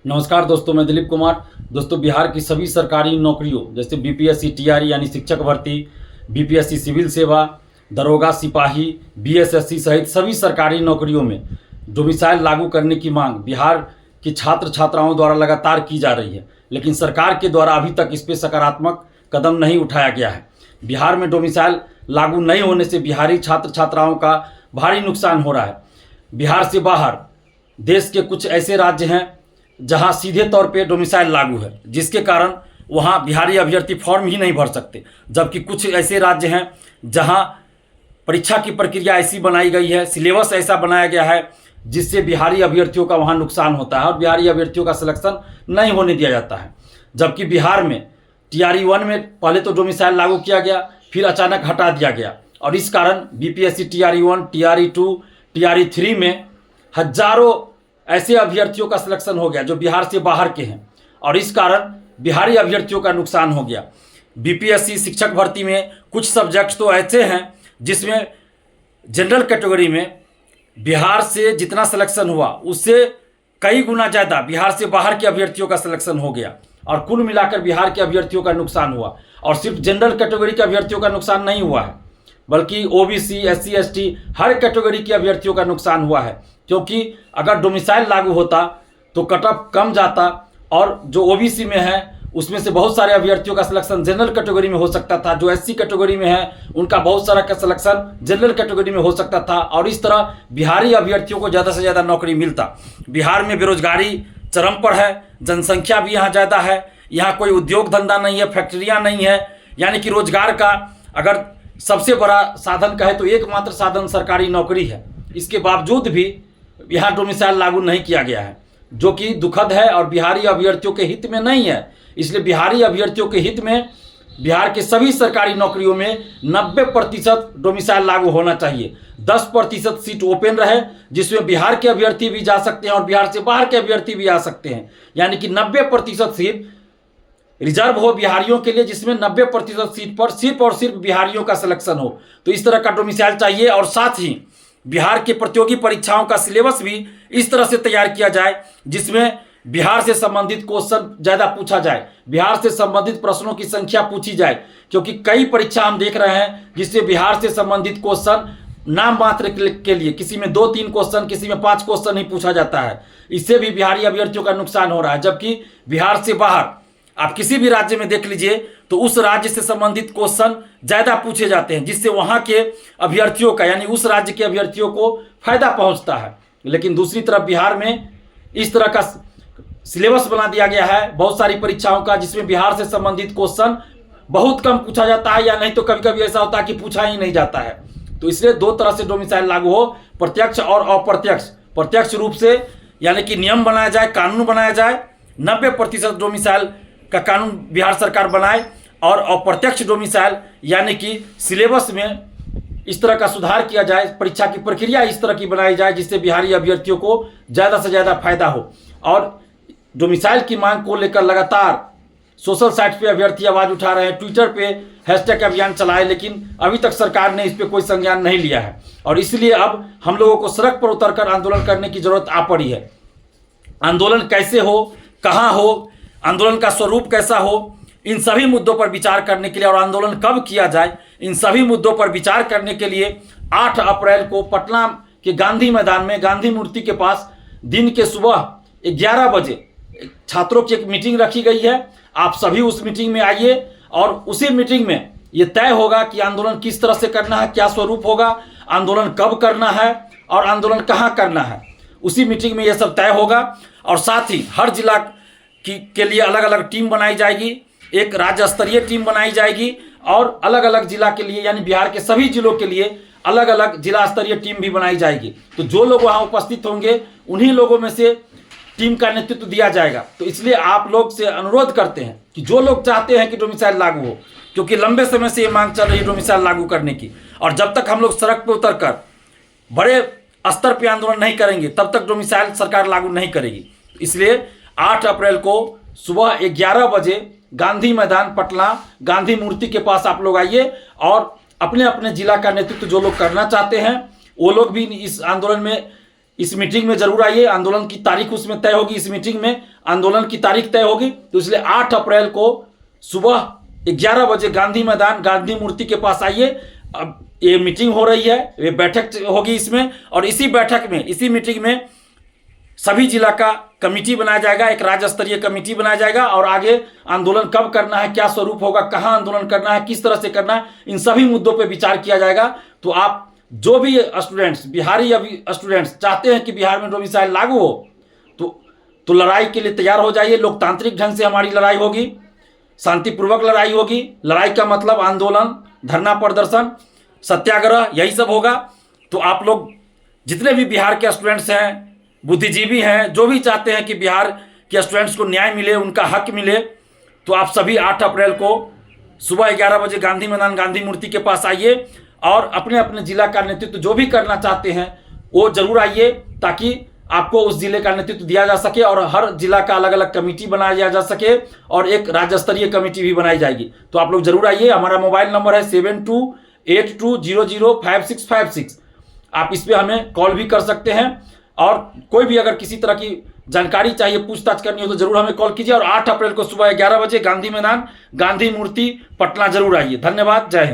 नमस्कार दोस्तों, मैं दिलीप कुमार। दोस्तों, बिहार की सभी सरकारी नौकरियों जैसे बीपीएससी टीआरई यानी शिक्षक भर्ती, बीपीएससी सिविल सेवा, दरोगा, सिपाही, बीएसएससी सहित सभी सरकारी नौकरियों में डोमिसाइल लागू करने की मांग बिहार की छात्र छात्राओं द्वारा लगातार की जा रही है, लेकिन सरकार के द्वारा अभी तक इस पर सकारात्मक कदम नहीं उठाया गया है। बिहार में डोमिसाइल लागू नहीं होने से बिहारी छात्र छात्राओं का भारी नुकसान हो रहा है। बिहार से बाहर देश के कुछ ऐसे राज्य हैं जहां सीधे तौर पे डोमिसाइल लागू है, जिसके कारण वहां बिहारी अभ्यर्थी फॉर्म ही नहीं भर सकते, जबकि कुछ ऐसे राज्य हैं जहां परीक्षा की प्रक्रिया ऐसी बनाई गई है, सिलेबस ऐसा बनाया गया है जिससे बिहारी अभ्यर्थियों का वहां नुकसान होता है और बिहारी अभ्यर्थियों का सिलेक्शन नहीं होने दिया जाता है। जबकि बिहार में टीआरई 1 में पहले तो डोमिसाइल लागू किया गया, फिर अचानक हटा दिया गया और इस कारण बीपीएससी टीआरई 1, टीआरई 2, टीआरई 3 में हजारों ऐसे अभ्यर्थियों का सिलेक्शन हो गया जो बिहार से बाहर के हैं और इस कारण बिहारी अभ्यर्थियों का नुकसान हो गया। बीपीएससी शिक्षक भर्ती में कुछ सब्जेक्ट्स तो ऐसे हैं जिसमें जनरल कैटेगरी में बिहार से जितना सिलेक्शन हुआ उससे कई गुना ज़्यादा बिहार से बाहर के अभ्यर्थियों का सिलेक्शन हो गया और कुल मिलाकर बिहार के अभ्यर्थियों का नुकसान हुआ। और सिर्फ जनरल कैटेगरी के अभ्यर्थियों का नुकसान नहीं हुआ है, बल्कि ओबीसी, एससी, एसटी हर कैटेगरी के अभ्यर्थियों का नुकसान हुआ है, क्योंकि अगर डोमिसाइल लागू होता तो कट ऑफ कम जाता और जो ओबीसी में है उसमें से बहुत सारे अभ्यर्थियों का सिलेक्शन जनरल कैटेगरी में हो सकता था, जो एससी कैटेगरी में है उनका बहुत सारा का सिलेक्शन जनरल कैटेगरी में हो सकता था और इस तरह बिहारी अभ्यर्थियों को ज़्यादा से ज़्यादा नौकरी मिलता। बिहार में बेरोजगारी चरम पर है, जनसंख्या भी यहाँ ज़्यादा है, यहाँ कोई उद्योग धंधा नहीं है, फैक्ट्रियाँ नहीं है, यानी कि रोजगार का अगर सबसे बड़ा साधन कहे तो एकमात्र साधन सरकारी नौकरी है। इसके बावजूद भी यहाँ डोमिसाइल लागू नहीं किया गया है, जो कि दुखद है और बिहारी अभ्यर्थियों के हित में नहीं है। इसलिए बिहारी अभ्यर्थियों के हित में बिहार के सभी सरकारी नौकरियों में 90% डोमिसाइल लागू होना चाहिए। 10% सीट ओपन रहे जिसमें बिहार के अभ्यर्थी भी जा सकते हैं और बिहार से बाहर के अभ्यर्थी भी आ सकते हैं, यानी कि 90% सीट रिजर्व हो बिहारियों के लिए, जिसमें 90% सीट पर सिर्फ और सिर्फ बिहारियों का सिलेक्शन हो। तो इस तरह का डोमिसाइल चाहिए और साथ ही बिहार के प्रतियोगी परीक्षाओं का सिलेबस भी इस तरह से तैयार किया जाए जिसमें बिहार से संबंधित क्वेश्चन ज़्यादा पूछा जाए, बिहार से संबंधित प्रश्नों की संख्या पूछी जाए, क्योंकि कई परीक्षा हम देख रहे हैं जिससे बिहार से संबंधित क्वेश्चन नाम मात्र के लिए किसी में 2-3 क्वेश्चन, किसी में 5 क्वेश्चन ही पूछा जाता है। इससे भी बिहारी अभ्यर्थियों का नुकसान हो रहा है। जबकि बिहार से बाहर आप किसी भी राज्य में देख लीजिए तो उस राज्य से संबंधित क्वेश्चन ज़्यादा पूछे जाते हैं, जिससे वहाँ के अभ्यर्थियों का यानी उस राज्य के अभ्यर्थियों को फायदा पहुँचता है। लेकिन दूसरी तरफ बिहार में इस तरह का सिलेबस बना दिया गया है बहुत सारी परीक्षाओं का, जिसमें बिहार से संबंधित क्वेश्चन बहुत कम पूछा जाता है या नहीं तो कभी कभी ऐसा होता है कि पूछा ही नहीं जाता है। तो इसलिए दो तरह से डोमिसाइल लागू हो, प्रत्यक्ष और अप्रत्यक्ष। प्रत्यक्ष रूप से यानी कि नियम बनाया जाए, कानून बनाया जाए, 90% डोमिसाइल का कानून बिहार सरकार बनाए और अप्रत्यक्ष डोमिसाइल यानी कि सिलेबस में इस तरह का सुधार किया जाए, परीक्षा की प्रक्रिया इस तरह की बनाई जाए जिससे बिहारी अभ्यर्थियों को ज़्यादा से ज़्यादा फायदा हो। और डोमिसाइल की मांग को लेकर लगातार सोशल साइट पे अभ्यर्थी आवाज़ उठा रहे हैं, ट्विटर पे हैशटैग अभियान चलाए, लेकिन अभी तक सरकार ने इस पर कोई संज्ञान नहीं लिया है और इसलिए अब हम लोगों को सड़क पर उतरकर आंदोलन करने की जरूरत आ पड़ी है। आंदोलन कैसे हो, कहाँ हो, आंदोलन का स्वरूप कैसा हो, इन सभी मुद्दों पर विचार करने के लिए और आंदोलन कब किया जाए, इन सभी मुद्दों पर विचार करने के लिए 8 अप्रैल को पटना के गांधी मैदान में गांधी मूर्ति के पास दिन के सुबह 11 बजे छात्रों की एक मीटिंग रखी गई है। आप सभी उस मीटिंग में आइए और उसी मीटिंग में ये तय होगा कि आंदोलन किस तरह से करना है, क्या स्वरूप होगा, आंदोलन कब करना है और आंदोलन कहाँ करना है। उसी मीटिंग में ये सब तय होगा और साथ ही हर जिला के लिए अलग अलग टीम बनाई जाएगी, एक राज्य स्तरीय टीम बनाई जाएगी और अलग अलग जिला के लिए यानी बिहार के सभी जिलों के लिए अलग अलग जिला स्तरीय टीम भी बनाई जाएगी। तो जो लोग वहाँ उपस्थित होंगे उन्हीं लोगों में से टीम का नेतृत्व दिया जाएगा। तो इसलिए आप लोग से अनुरोध करते हैं कि जो लोग चाहते हैं कि डोमिसाइल लागू हो, क्योंकि लंबे समय से ये मांग चल रही है डोमिसाइल लागू करने की, और जब तक हम लोग सड़क पर उतरकर बड़े स्तर पर आंदोलन नहीं करेंगे तब तक डोमिसाइल सरकार लागू नहीं करेगी। इसलिए 8 अप्रैल को सुबह 11 बजे गांधी मैदान पटना गांधी मूर्ति के पास आप लोग आइए और अपने अपने जिला का नेतृत्व जो लोग करना चाहते हैं वो लोग भी इस आंदोलन में इस मीटिंग में जरूर आइए। आंदोलन की तारीख उसमें तय होगी, इस मीटिंग में आंदोलन की तारीख तय होगी। तो इसलिए 8 अप्रैल को सुबह 11 बजे गांधी मैदान गांधी मूर्ति के पास आइए। अब ये मीटिंग हो रही है, ये बैठक होगी इसमें, और इसी बैठक में, इसी मीटिंग में सभी जिला का कमेटी बनाया जाएगा, एक राज्य स्तरीय कमेटी बनाया जाएगा, और आगे आंदोलन कब करना है, क्या स्वरूप होगा, कहां आंदोलन करना है, किस तरह से करना है, इन सभी मुद्दों पर विचार किया जाएगा। तो आप जो भी स्टूडेंट्स, बिहारी अभी स्टूडेंट्स चाहते हैं कि बिहार में डोमिसाइल लागू हो, तो लड़ाई के लिए तैयार हो जाइए। लोकतांत्रिक ढंग से हमारी लड़ाई होगी, शांतिपूर्वक लड़ाई होगी। लड़ाई का मतलब आंदोलन, धरना प्रदर्शन, सत्याग्रह, यही सब होगा। तो आप लोग जितने भी बिहार के स्टूडेंट्स हैं, बुद्धिजीवी हैं, जो भी चाहते हैं कि बिहार के स्टूडेंट्स को न्याय मिले, उनका हक मिले, तो आप सभी 8 अप्रैल को सुबह 11 बजे गांधी मैदान गांधी मूर्ति के पास आइए, और अपने अपने जिला का नेतृत्व जो भी करना चाहते हैं वो जरूर आइए, ताकि आपको उस जिले का नेतृत्व दिया जा सके, और हर जिला का अलग अलग कमेटी बनाया जा सके, और एक राज्य स्तरीय कमेटी भी बनाई जाएगी। तो आप लोग जरूर आइए। हमारा मोबाइल नंबर है 7282005656। आप इस पर हमें कॉल भी कर सकते हैं, और कोई भी अगर किसी तरह की जानकारी चाहिए, पूछताछ करनी हो, तो जरूर हमें कॉल कीजिए। और 8 अप्रैल को सुबह 11 बजे गांधी मैदान गांधी मूर्ति पटना जरूर आइए। धन्यवाद, जय हिंद।